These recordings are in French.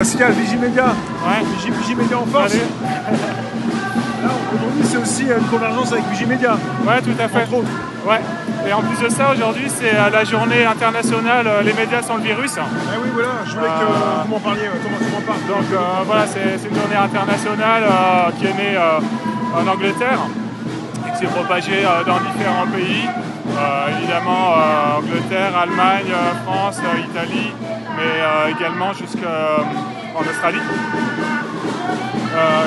Pascal, Vigimedia. Ouais. Vigimedia en force. Là, aujourd'hui, c'est aussi une convergence avec Vigimedia. Ouais, tout à fait. Entre autres. Ouais. Et en plus de ça, aujourd'hui, c'est la journée internationale Les médias sans le virus. Ah oui, voilà, je voulais que vous m'en parliez, comment tu m'en parles. Donc voilà, c'est une journée internationale qui est née en Angleterre et qui s'est propagée dans différents pays. Évidemment, Angleterre, Allemagne, France, Italie, mais également jusqu'en Australie.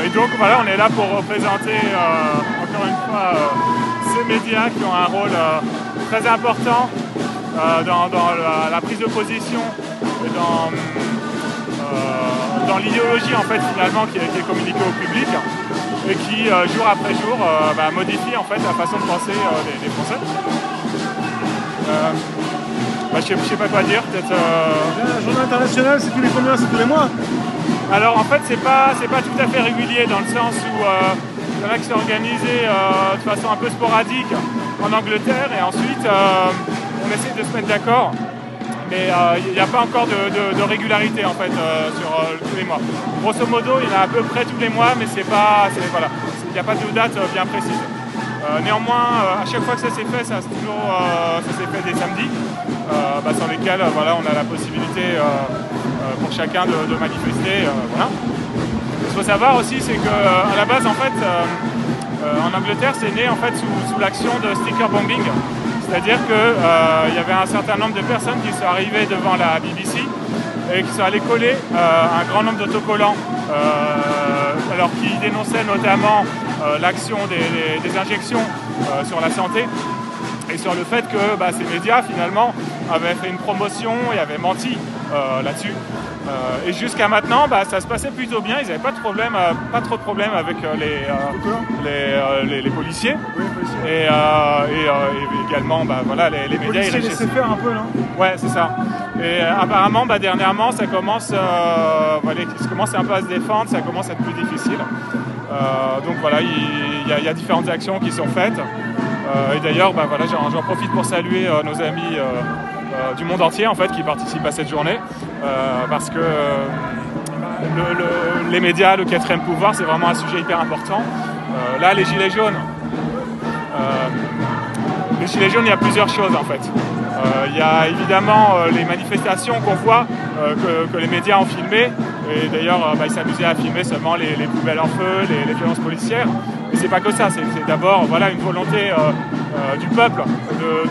Et donc voilà, on est là pour représenter encore une fois ces médias qui ont un rôle très important dans la prise de position et dans l'idéologie en fait finalement qui est communiquée au public et qui jour après jour modifie en fait la façon de penser des Français. Je sais pas quoi dire, peut-être. La journée internationale, c'est tous les combien? C'est tous les mois? Alors en fait, c'est pas tout à fait régulier dans le sens où il y en a qui sont organisés de façon un peu sporadique en Angleterre et ensuite on essaie de se mettre d'accord. Mais il n'y a pas encore de régularité en fait sur tous les mois. Grosso modo, il y en a à peu près tous les mois, mais voilà, il n'y a pas de date bien précise. Néanmoins, à chaque fois que ça s'est fait, ça s'est fait des samedis, sur lesquels voilà, on a la possibilité pour chacun de manifester. Voilà. Ce qu'il faut savoir aussi, c'est qu'à la base, en fait, en Angleterre, c'est né en fait sous l'action de sticker bombing. C'est-à-dire qu'il y avait un certain nombre de personnes qui sont arrivées devant la BBC et qui sont allées coller un grand nombre d'autocollants alors qui dénonçaient notamment l'action des injections sur la santé et sur le fait que ces médias finalement avaient fait une promotion et avaient menti là-dessus. Et jusqu'à maintenant, ça se passait plutôt bien. Ils n'avaient pas trop de problème avec les policiers. Oui, les policiers. Et également, voilà, les médias. Ils laissaient faire un peu, non? Ouais, c'est ça. Et apparemment, dernièrement, ça commence, ils commencent un peu à se défendre. Ça commence à être plus difficile. Donc voilà, il y a différentes actions qui sont faites. Et d'ailleurs, voilà, j'en profite pour saluer nos amis du monde entier en fait qui participent à cette journée parce que les médias, le quatrième pouvoir, c'est vraiment un sujet hyper important. Là, les gilets jaunes, il y a plusieurs choses en fait. Il y a évidemment les manifestations qu'on voit que les médias ont filmées et d'ailleurs ils s'amusaient à filmer seulement les poubelles en feu, les violences policières. Mais c'est pas que ça, c'est d'abord voilà, une volonté du peuple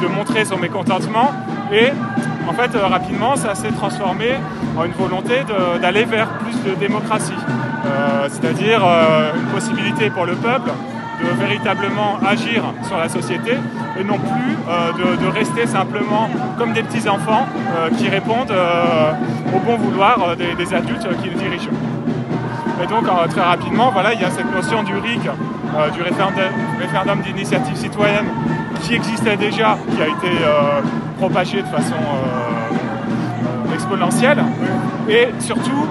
de montrer son mécontentement et en fait rapidement ça s'est transformé en une volonté d'aller vers plus de démocratie. C'est-à-dire une possibilité pour le peuple de véritablement agir sur la société et non plus de rester simplement comme des petits enfants qui répondent au bon vouloir des adultes qui les dirigent. Et donc très rapidement, voilà, il y a cette notion du RIC, du référendum d'initiative citoyenne, qui existait déjà, qui a été propagé de façon exponentielle. Et surtout,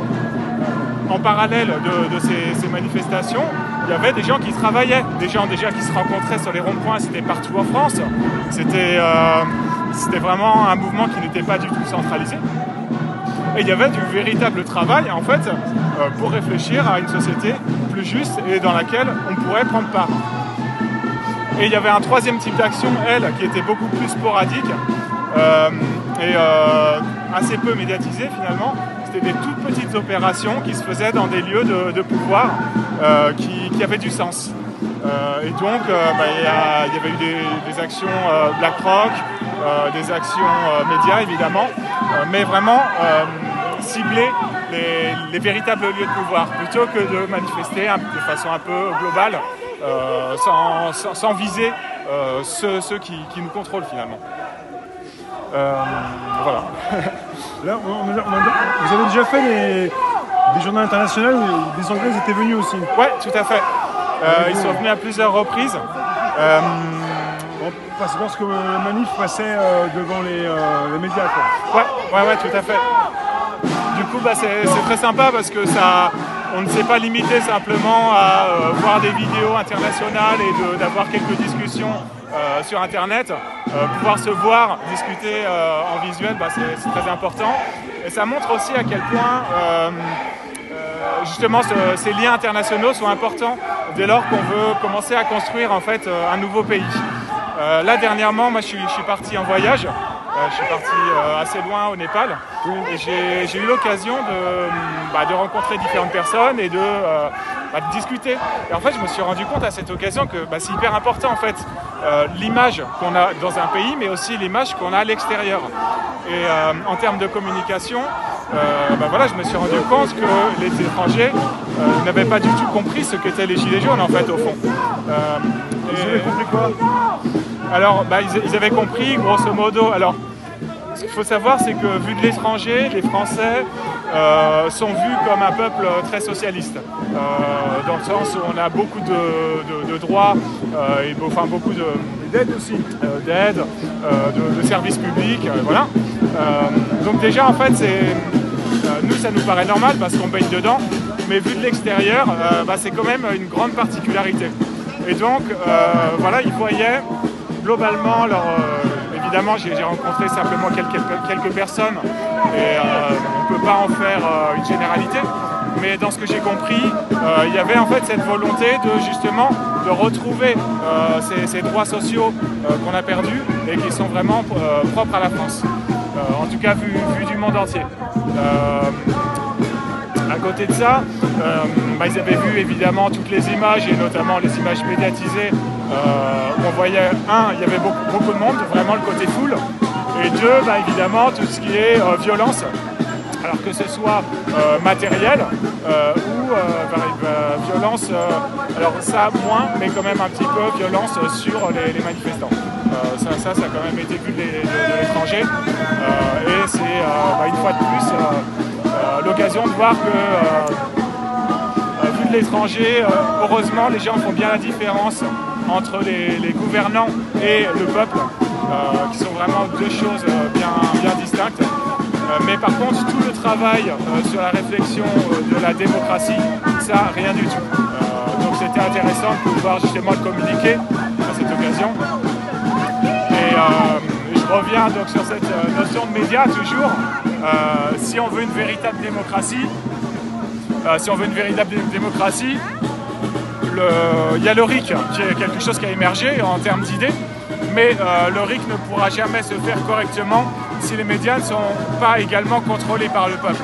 en parallèle de ces manifestations, il y avait des gens qui travaillaient, des gens déjà qui se rencontraient sur les ronds-points, c'était partout en France. C'était vraiment un mouvement qui n'était pas du tout centralisé. Et il y avait du véritable travail en fait pour réfléchir à une société plus juste et dans laquelle on pourrait prendre part. Et il y avait un troisième type d'action, elle, qui était beaucoup plus sporadique et assez peu médiatisée finalement. C'était des toutes petites opérations qui se faisaient dans des lieux de pouvoir qui avaient du sens. Et donc il y avait eu des actions BlackRock, des actions médias évidemment, mais vraiment cibler les véritables lieux de pouvoir plutôt que de manifester de façon un peu globale sans viser ceux qui nous contrôlent finalement. Voilà. Là, vous avez déjà fait des journées internationales où des Anglais étaient venus aussi? Ouais, tout à fait. Ils sont venus à plusieurs reprises. C'est parce que le manif passait devant les médias, quoi. Ouais, tout à fait. Du coup, c'est très sympa parce que ça on ne s'est pas limité simplement à voir des vidéos internationales et d'avoir quelques discussions sur Internet. Pouvoir se voir, discuter en visuel, c'est très important. Et ça montre aussi à quel point justement ces liens internationaux sont importants dès lors qu'on veut commencer à construire en fait un nouveau pays. Là dernièrement, moi je suis parti en voyage. Je suis parti assez loin au Népal et j'ai eu l'occasion de rencontrer différentes personnes et de discuter. Et en fait, je me suis rendu compte à cette occasion que c'est hyper important en fait l'image qu'on a dans un pays, mais aussi l'image qu'on a à l'extérieur. Et en termes de communication, je me suis rendu compte que les étrangers n'avaient pas du tout compris ce qu'étaient les gilets jaunes en fait au fond. Vous avez compris quoi? Alors, ils avaient compris, grosso modo. Alors, ce qu'il faut savoir, c'est que vu de l'étranger, les Français sont vus comme un peuple très socialiste, dans le sens où on a beaucoup de droits et beaucoup d'aide aussi, d'aide, de services publics, voilà. Donc déjà, en fait, nous, ça nous paraît normal parce qu'on baigne dedans, mais vu de l'extérieur, c'est quand même une grande particularité. Et donc, ils voyaient globalement, évidemment, j'ai rencontré simplement quelques personnes et on ne peut pas en faire une généralité. Mais dans ce que j'ai compris, il y avait en fait cette volonté de retrouver ces droits sociaux qu'on a perdus et qui sont vraiment propres à la France. En tout cas, vu du monde entier. À côté de ça, ils avaient vu évidemment toutes les images et notamment les images médiatisées où on voyait, il y avait beaucoup de monde, vraiment le côté foule, et deux, évidemment tout ce qui est violence, alors que ce soit matérielle ou violence, alors ça moins, mais quand même un petit peu violence sur les manifestants. Ça a quand même été vu de l'étranger et c'est une fois de plus l'occasion de voir que vu de l'étranger, heureusement les gens font bien la différence entre les gouvernants et le peuple, qui sont vraiment deux choses bien distinctes. Mais par contre, tout le travail sur la réflexion de la démocratie, ça, rien du tout. Donc c'était intéressant de pouvoir justement le communiquer à cette occasion. Et je reviens donc sur cette notion de médias toujours. Si on veut une véritable démocratie, il y a le RIC, qui est quelque chose qui a émergé en termes d'idées, mais le RIC ne pourra jamais se faire correctement si les médias ne sont pas également contrôlés par le peuple.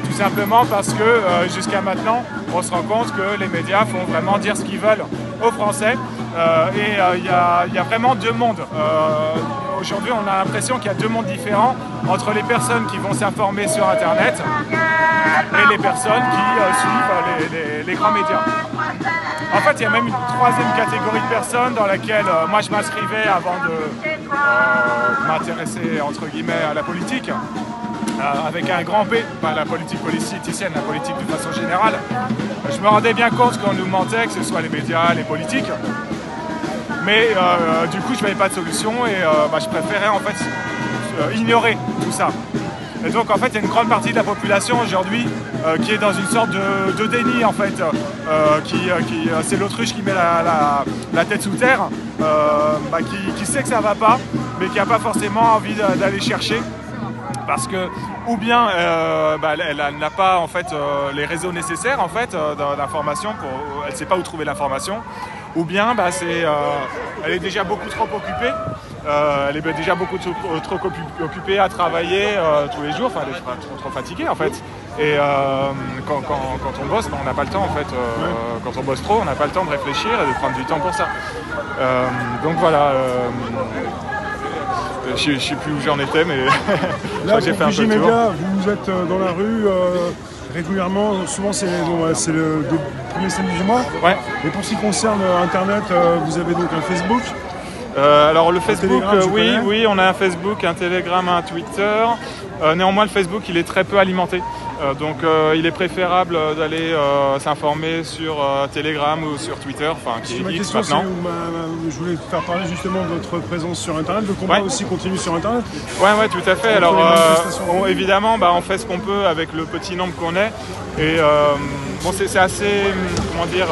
Tout simplement parce que jusqu'à maintenant, on se rend compte que les médias font vraiment dire ce qu'ils veulent aux Français et il y a vraiment deux mondes. Aujourd'hui, on a l'impression qu'il y a deux mondes différents entre les personnes qui vont s'informer sur Internet et les personnes qui suivent les grands médias. En fait, il y a même une troisième catégorie de personnes dans laquelle moi je m'inscrivais avant de m'intéresser entre guillemets à la politique, avec un grand P, pas la politique politicienne, la politique de façon générale. Je me rendais bien compte qu'on nous mentait, que ce soit les médias, les politiques. Mais du coup, je n'avais pas de solution et je préférais en fait ignorer tout ça. Et donc en fait, il y a une grande partie de la population aujourd'hui qui est dans une sorte de déni en fait, c'est l'autruche qui met la tête sous terre, qui sait que ça va pas, mais qui n'a pas forcément envie d'aller chercher. Parce que, ou bien elle n'a pas en fait les réseaux nécessaires en fait d'information, elle ne sait pas où trouver l'information, ou bien elle est déjà beaucoup trop occupée, elle est déjà beaucoup trop occupée à travailler tous les jours, enfin elle est trop fatiguée en fait. Et quand on bosse, on n'a pas le temps en fait, quand on bosse trop, on n'a pas le temps de réfléchir et de prendre du temps pour ça. Donc voilà. Je ne sais plus où j'en étais, mais là, j'ai fait un peu le tour. Média, vous êtes dans la rue régulièrement, souvent c'est le premier samedi du mois. Ouais. Et pour ce qui concerne Internet, vous avez donc un Facebook. Alors le Facebook, oui, on a un Facebook, un Telegram, un Twitter. Néanmoins, le Facebook, il est très peu alimenté. Donc il est préférable d'aller s'informer sur Telegram ou sur Twitter, enfin qui est X maintenant. Je voulais te faire parler justement de votre présence sur Internet. Le combat aussi continue sur Internet. Ouais, tout à fait. Alors évidemment, on fait ce qu'on peut avec le petit nombre qu'on est. Et bon, c'est assez, comment dire,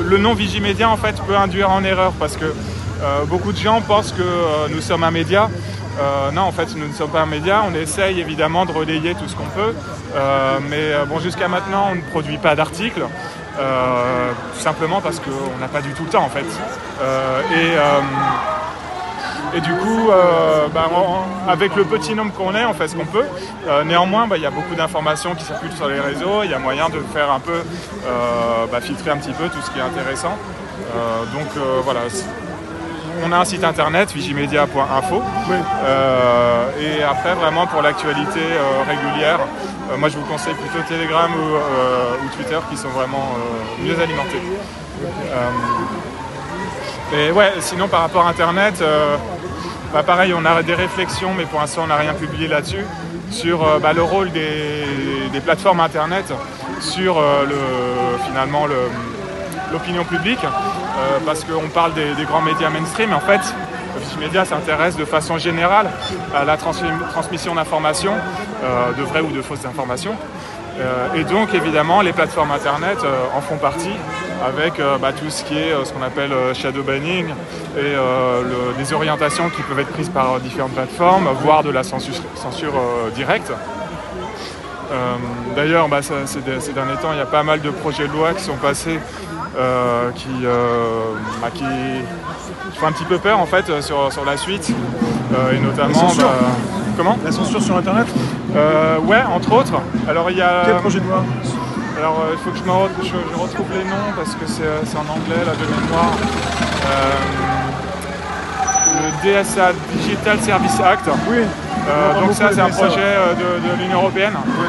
le nom Vigimedia en fait peut induire en erreur parce que beaucoup de gens pensent que nous sommes un média. Non, en fait, nous ne sommes pas un média. On essaye évidemment de relayer tout ce qu'on peut, mais bon, jusqu'à maintenant, on ne produit pas d'articles, tout simplement parce qu'on n'a pas du tout le temps, en fait. Et du coup, avec le petit nombre qu'on est, on fait ce qu'on peut. Néanmoins, il y a beaucoup d'informations qui circulent sur les réseaux. Il y a moyen de faire un peu, filtrer un petit peu tout ce qui est intéressant. Donc voilà. On a un site internet, vigimedia.info. Oui. Et après, vraiment, pour l'actualité régulière, moi, je vous conseille plutôt Telegram ou Twitter qui sont vraiment mieux alimentés. Et ouais, sinon, par rapport à Internet, pareil, on a des réflexions, mais pour l'instant, on n'a rien publié là-dessus, sur le rôle des plateformes Internet sur finalement l'opinion publique. Parce qu'on parle des grands médias mainstream, en fait, Vigimedia s'intéresse de façon générale à la transmission d'informations, de vraies ou de fausses informations. Et donc, évidemment, les plateformes Internet en font partie, avec tout ce qui est ce qu'on appelle shadow banning et des orientations qui peuvent être prises par différentes plateformes, voire de la censure directe. D'ailleurs, ces derniers temps, il y a pas mal de projets de loi qui sont passés qui font un petit peu peur en fait sur la suite et notamment comment la censure sur Internet. Ouais, entre autres. Alors il y a quel projet de loi? Alors il faut que je retrouve les noms parce que c'est en anglais là de mémoire. Le DSA Digital Service Act. Oui. Donc ça c'est un projet de l'Union Européenne. Oui.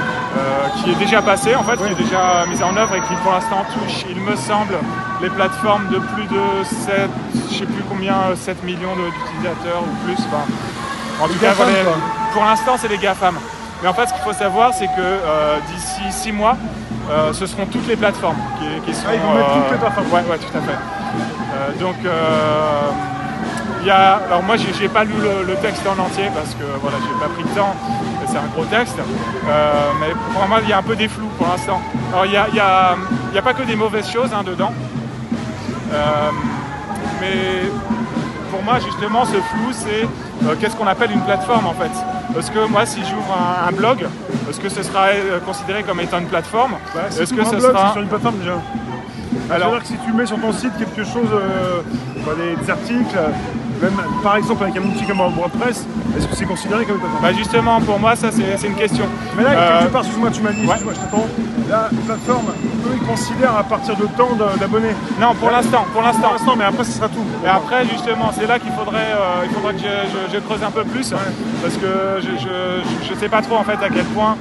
Qui est déjà passé en fait, qui est déjà mis en œuvre et qui pour l'instant touche, il me semble, les plateformes de plus de 7, je sais plus combien, 7 millions d'utilisateurs ou plus. En tout cas, pour l'instant c'est les GAFAM. Mais en fait ce qu'il faut savoir c'est que d'ici 6 mois, ce seront toutes les plateformes qui seront... ils vont mettre toutes les plateformes. Ouais, tout à fait. Donc alors moi j'ai pas lu le texte en entier parce que voilà, j'ai pas pris le temps, c'est un gros texte, mais pour moi il y a un peu des flous pour l'instant. Alors il y a pas que des mauvaises choses dedans, mais pour moi justement ce flou c'est qu'est-ce qu'on appelle une plateforme en fait. Parce que moi si j'ouvre un blog, est-ce que ce sera considéré comme étant une plateforme? Est-ce que ce sera... c'est sur une plateforme déjà? Alors, c'est-à-dire que si tu mets sur ton site quelque chose, des articles, même par exemple avec un outil comme WordPress, est-ce que c'est considéré comme une plateforme? Justement, pour moi, ça c'est une question. Mais là, quelque part, excuse-moi, tu m'as dit, excuse-moi, je t'attends. La plateforme, eux, ils considèrent à partir de temps d'abonnés. Non, pour l'instant. Mais après, ce sera tout. Et après, justement, c'est là qu'il faudrait que je creuse un peu plus, parce que je sais pas trop en fait à quel point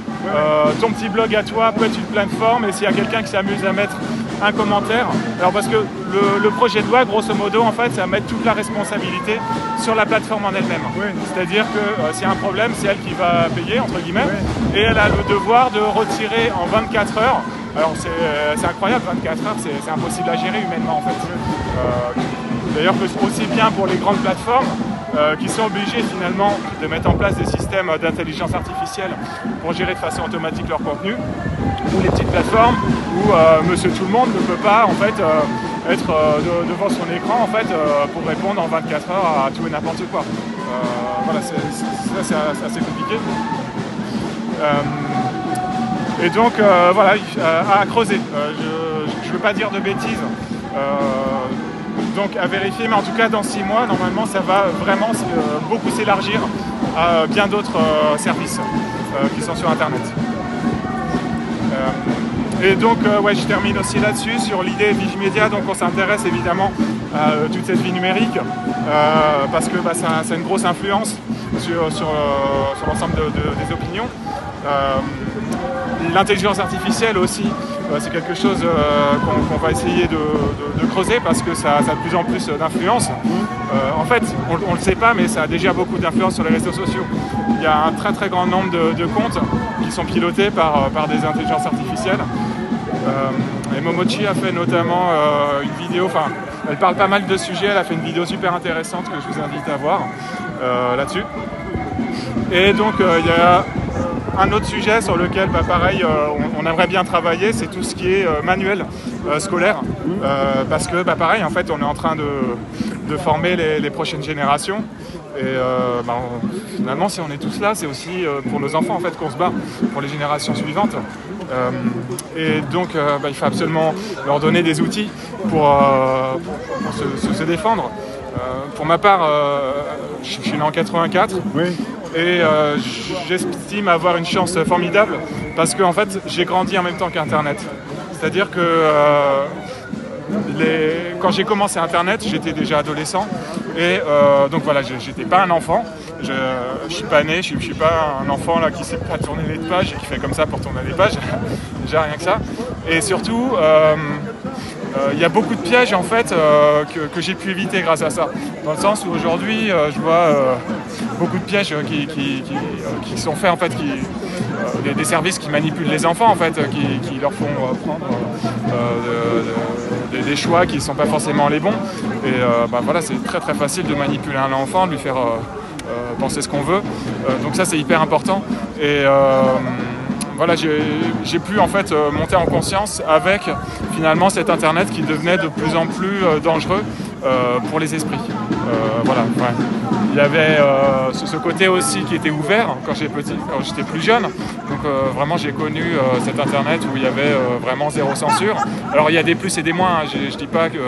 ton petit blog à toi peut être une plateforme, et s'il y a quelqu'un qui s'amuse à mettre un commentaire. Alors parce que le projet de loi, grosso modo, en fait, c'est à mettre toute la responsabilité sur la plateforme en elle-même. Oui. C'est-à-dire que s'il y a un problème, c'est elle qui va payer, entre guillemets, et elle a le devoir de retirer en 24 heures. Alors c'est incroyable, 24 heures, c'est impossible à gérer humainement, en fait. D'ailleurs, aussi bien pour les grandes plateformes, qui sont obligés finalement de mettre en place des systèmes d'intelligence artificielle pour gérer de façon automatique leur contenu, ou les petites plateformes où monsieur tout le monde ne peut pas en fait être devant son écran en fait pour répondre en 24 heures à tout et n'importe quoi. Voilà, c'est assez compliqué. Et donc voilà, à creuser. Je ne veux pas dire de bêtises. Donc à vérifier, mais en tout cas dans 6 mois, normalement ça va vraiment beaucoup s'élargir à bien d'autres services qui sont sur Internet. Et donc je termine aussi là-dessus, sur l'idée Vigimedia. Donc on s'intéresse évidemment à toute cette vie numérique, parce que ça a une grosse influence sur l'ensemble des opinions. L'intelligence artificielle aussi, c'est quelque chose qu'on va essayer de creuser parce que ça a de plus en plus d'influence. En fait, on ne le sait pas, mais ça a déjà beaucoup d'influence sur les réseaux sociaux. Il y a un très grand nombre de comptes qui sont pilotés par des intelligences artificielles. Et Momochi a fait notamment une vidéo, enfin, elle parle pas mal de sujets, elle a fait une vidéo super intéressante que je vous invite à voir là-dessus. Et donc, il y a un autre sujet sur lequel, pareil, on aimerait bien travailler, c'est tout ce qui est manuel scolaire. Parce que, pareil, en fait, on est en train de former les prochaines générations. Et finalement, si on est tous là, c'est aussi pour nos enfants en fait, qu'on se bat, pour les générations suivantes. Et donc, il faut absolument leur donner des outils pour se défendre. Pour ma part, je suis né en 84. Oui. Et j'estime avoir une chance formidable parce que en fait, j'ai grandi en même temps qu'Internet. C'est-à-dire que quand j'ai commencé Internet, j'étais déjà adolescent et donc voilà, j'étais pas un enfant. Je suis pas né, je suis pas un enfant là qui sait pas tourner les pages et qui fait comme ça pour tourner les pages. Déjà rien que ça. Et surtout, il y a beaucoup de pièges en fait que j'ai pu éviter grâce à ça. Dans le sens où aujourd'hui, je vois beaucoup de pièges qui sont faits en fait, des services qui manipulent les enfants en fait, qui leur font prendre des choix qui ne sont pas forcément les bons. Et voilà, c'est très facile de manipuler un enfant, de lui faire penser ce qu'on veut. Donc ça c'est hyper important. Et voilà, j'ai pu en fait monter en conscience avec finalement cet Internet qui devenait de plus en plus dangereux pour les esprits. Voilà, ouais. Il y avait ce côté aussi qui était ouvert quand j'étais plus jeune. Donc vraiment j'ai connu cet Internet où il y avait vraiment zéro censure. Alors il y a des plus et des moins, hein. Je dis pas que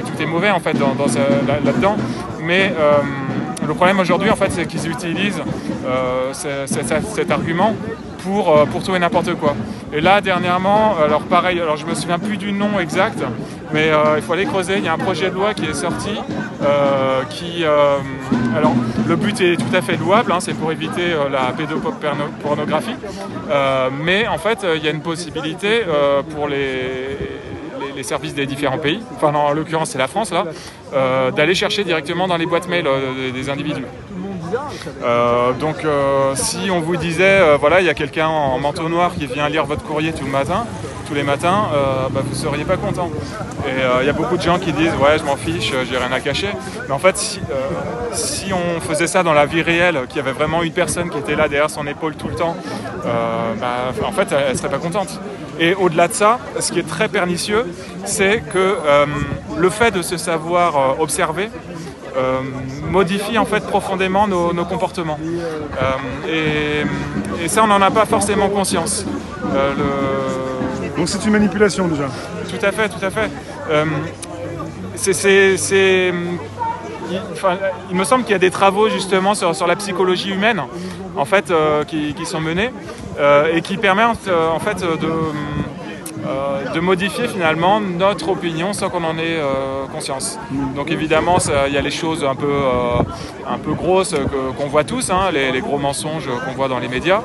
tout est mauvais en fait là-dedans. Mais le problème aujourd'hui en fait c'est qu'ils utilisent cet argument pour tout et n'importe quoi. Et là dernièrement, alors pareil, je me souviens plus du nom exact, mais il faut aller creuser, il y a un projet de loi qui est sorti alors le but est tout à fait louable, hein, c'est pour éviter la pédopornographie, mais en fait il y a une possibilité pour les services des différents pays, enfin en l'occurrence c'est la France là, d'aller chercher directement dans les boîtes mail des individus. Donc si on vous disait voilà il y a quelqu'un en manteau noir qui vient lire votre courrier tous les matins, vous ne seriez pas content. Et il y a beaucoup de gens qui disent ouais je m'en fiche, j'ai rien à cacher. Mais en fait si on faisait ça dans la vie réelle, qu'il y avait vraiment une personne qui était là derrière son épaule tout le temps, en fait elle ne serait pas contente. Et au-delà de ça, ce qui est très pernicieux, c'est que le fait de se savoir observer modifie en fait profondément nos comportements. Et ça, on n'en a pas forcément conscience. Donc c'est une manipulation déjà. Tout à fait. Il me semble qu'il y a des travaux justement sur la psychologie humaine en fait, qui sont menés et qui permettent en fait de modifier finalement notre opinion sans qu'on en ait conscience. Donc évidemment il y a les choses un peu grosses qu'on voit tous, hein, les gros mensonges qu'on voit dans les médias,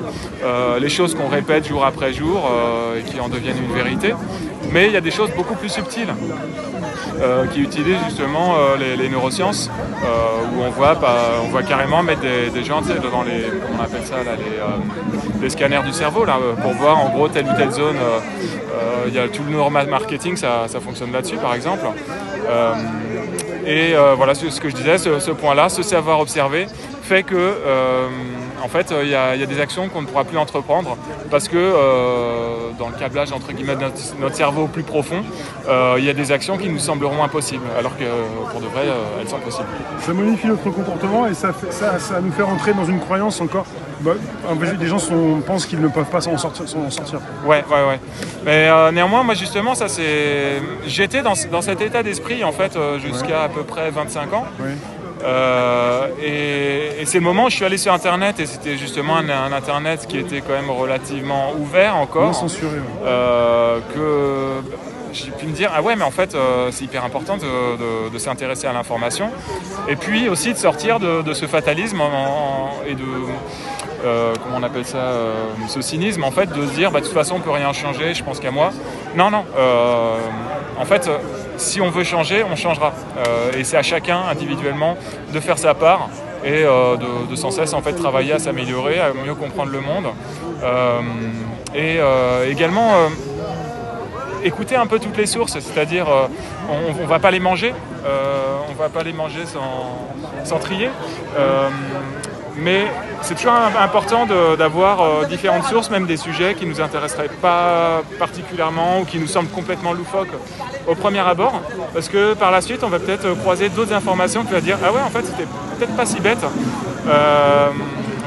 les choses qu'on répète jour après jour et qui en deviennent une vérité. Mais il y a des choses beaucoup plus subtiles qui utilisent justement les neurosciences où on voit carrément mettre des gens dans les, comment on appelle ça là, les scanners du cerveau là, pour voir en gros telle ou telle zone. Il y a tout le neuromarketing, ça fonctionne là-dessus par exemple. Voilà ce que je disais, ce point-là, ce savoir observer fait que en fait il y a des actions qu'on ne pourra plus entreprendre parce que dans le câblage entre guillemets de notre cerveau plus profond, il y a des actions qui nous sembleront impossibles alors que pour de vrai elles sont possibles. Ça modifie notre comportement et ça nous fait rentrer dans une croyance encore. Les gens pensent qu'ils ne peuvent pas s'en sortir. Ouais. Mais néanmoins, moi justement, j'étais dans cet état d'esprit en fait jusqu'à à peu près 25 ans. Oui. Et c'est le moment où je suis allé sur Internet et c'était justement un Internet qui était quand même relativement ouvert encore. Non censuré. Ouais. Que j'ai pu me dire ah ouais mais en fait c'est hyper important de s'intéresser à l'information et puis aussi de sortir de ce fatalisme et comment on appelle ça, ce cynisme en fait de se dire de toute façon on peut rien changer, je pense qu'à moi. Non, en fait si on veut changer, on changera. Et c'est à chacun individuellement de faire sa part et de sans cesse en fait travailler à s'améliorer, à mieux comprendre le monde. Et également écouter un peu toutes les sources, c'est-à-dire on va pas les manger, sans trier. Mais c'est toujours important d'avoir différentes sources, même des sujets qui ne nous intéresseraient pas particulièrement ou qui nous semblent complètement loufoques au premier abord, parce que par la suite on va peut-être croiser d'autres informations qui vont dire ah ouais en fait c'était peut-être pas si bête.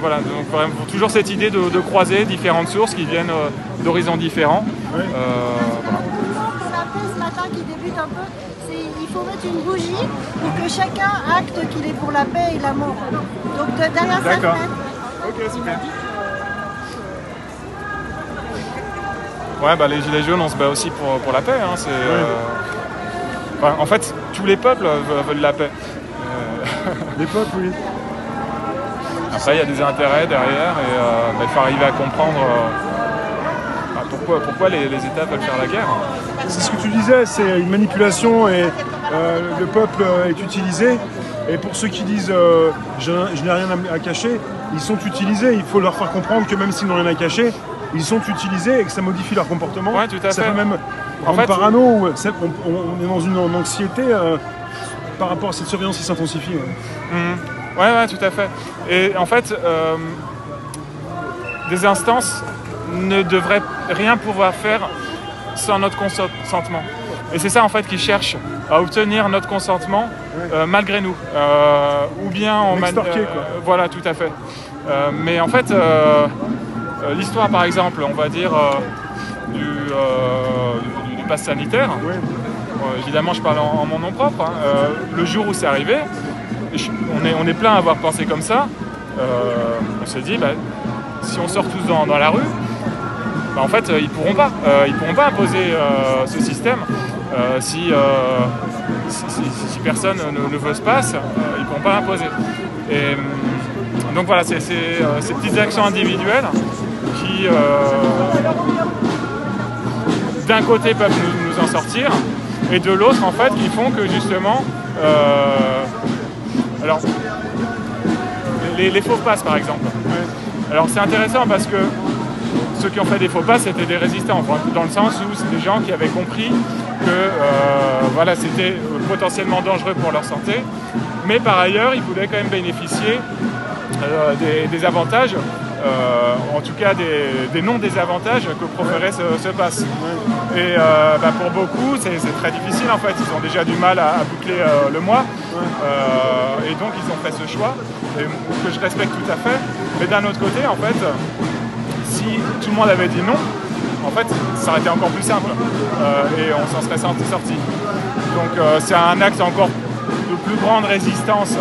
Voilà, donc vraiment, toujours cette idée de croiser différentes sources qui viennent d'horizons différents. Oui. Voilà. Ce matin qui débute un peu, il faut mettre une bougie pour que chacun acte qu'il est pour la paix et l'amour. Donc derrière 5 mètres. Ok, super. Ouais, les Gilets jaunes, on se bat aussi pour la paix. Hein, en fait, tous les peuples veulent la paix. Les peuples, oui. Après, il y a des intérêts derrière et il faut arriver à comprendre pourquoi les États veulent faire la guerre. C'est ce que tu disais, c'est une manipulation et le peuple est utilisé. Et pour ceux qui disent je n'ai rien à cacher, ils sont utilisés. Il faut leur faire comprendre que même s'ils n'ont rien à cacher, ils sont utilisés et que ça modifie leur comportement. Ouais, tout à ça fait. peut même rendre parano. On est dans une anxiété par rapport à cette surveillance qui s'intensifie. Ouais, tout à fait. Et en fait, des instances ne devraient rien pouvoir faire sans notre consentement. Et c'est ça en fait qu'ils cherchent à obtenir notre consentement malgré nous. Ou bien en voilà, tout à fait. Mais en fait, l'histoire par exemple, on va dire du pass sanitaire, évidemment je parle en mon nom propre, hein, le jour où c'est arrivé, on est plein à avoir pensé comme ça, on s'est dit si on sort tous dans la rue, en fait ils pourront pas imposer ce système. Si personne ne veut ce pass, ils ne pourront pas l'imposer. Et donc voilà, c'est ces petites actions individuelles qui, d'un côté, peuvent nous en sortir, et de l'autre, en fait, qui font que justement, alors, les faux passes, par exemple. Alors c'est intéressant parce que ceux qui ont fait des faux passes, c'était des résistants, dans le sens où c'est des gens qui avaient compris que c'était potentiellement dangereux pour leur santé, mais par ailleurs, ils pouvaient quand même bénéficier des avantages, en tout cas des non-désavantages que proférait ce pass. Et pour beaucoup, c'est très difficile en fait, ils ont déjà du mal à boucler le mois, et donc ils ont fait ce choix, que je respecte tout à fait, mais d'un autre côté, en fait, si tout le monde avait dit non, en fait, ça aurait été encore plus simple et on s'en serait sorti. Donc c'est un acte encore de plus grande résistance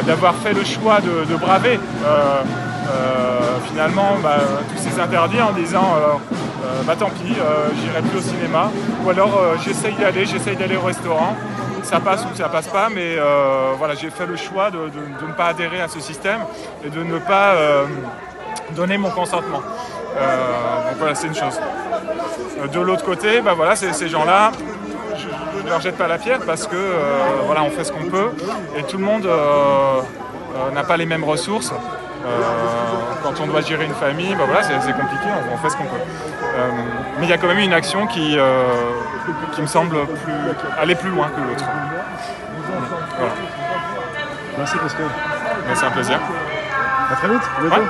d'avoir fait le choix de braver finalement tous ces interdits en disant tant pis, j'irai plus au cinéma, ou alors j'essaye d'aller au restaurant, ça passe ou ça passe pas, mais voilà, j'ai fait le choix de ne pas adhérer à ce système et de ne pas donner mon consentement. Donc voilà, c'est une chose. De l'autre côté, ces gens-là, je ne leur jette pas la pierre parce que on fait ce qu'on peut et tout le monde n'a pas les mêmes ressources. Quand on doit gérer une famille, c'est compliqué, on fait ce qu'on peut. Mais il y a quand même une action qui me semble aller plus loin que l'autre. Voilà. Merci Pascal. C'est un plaisir. À très vite. À bientôt. Ouais.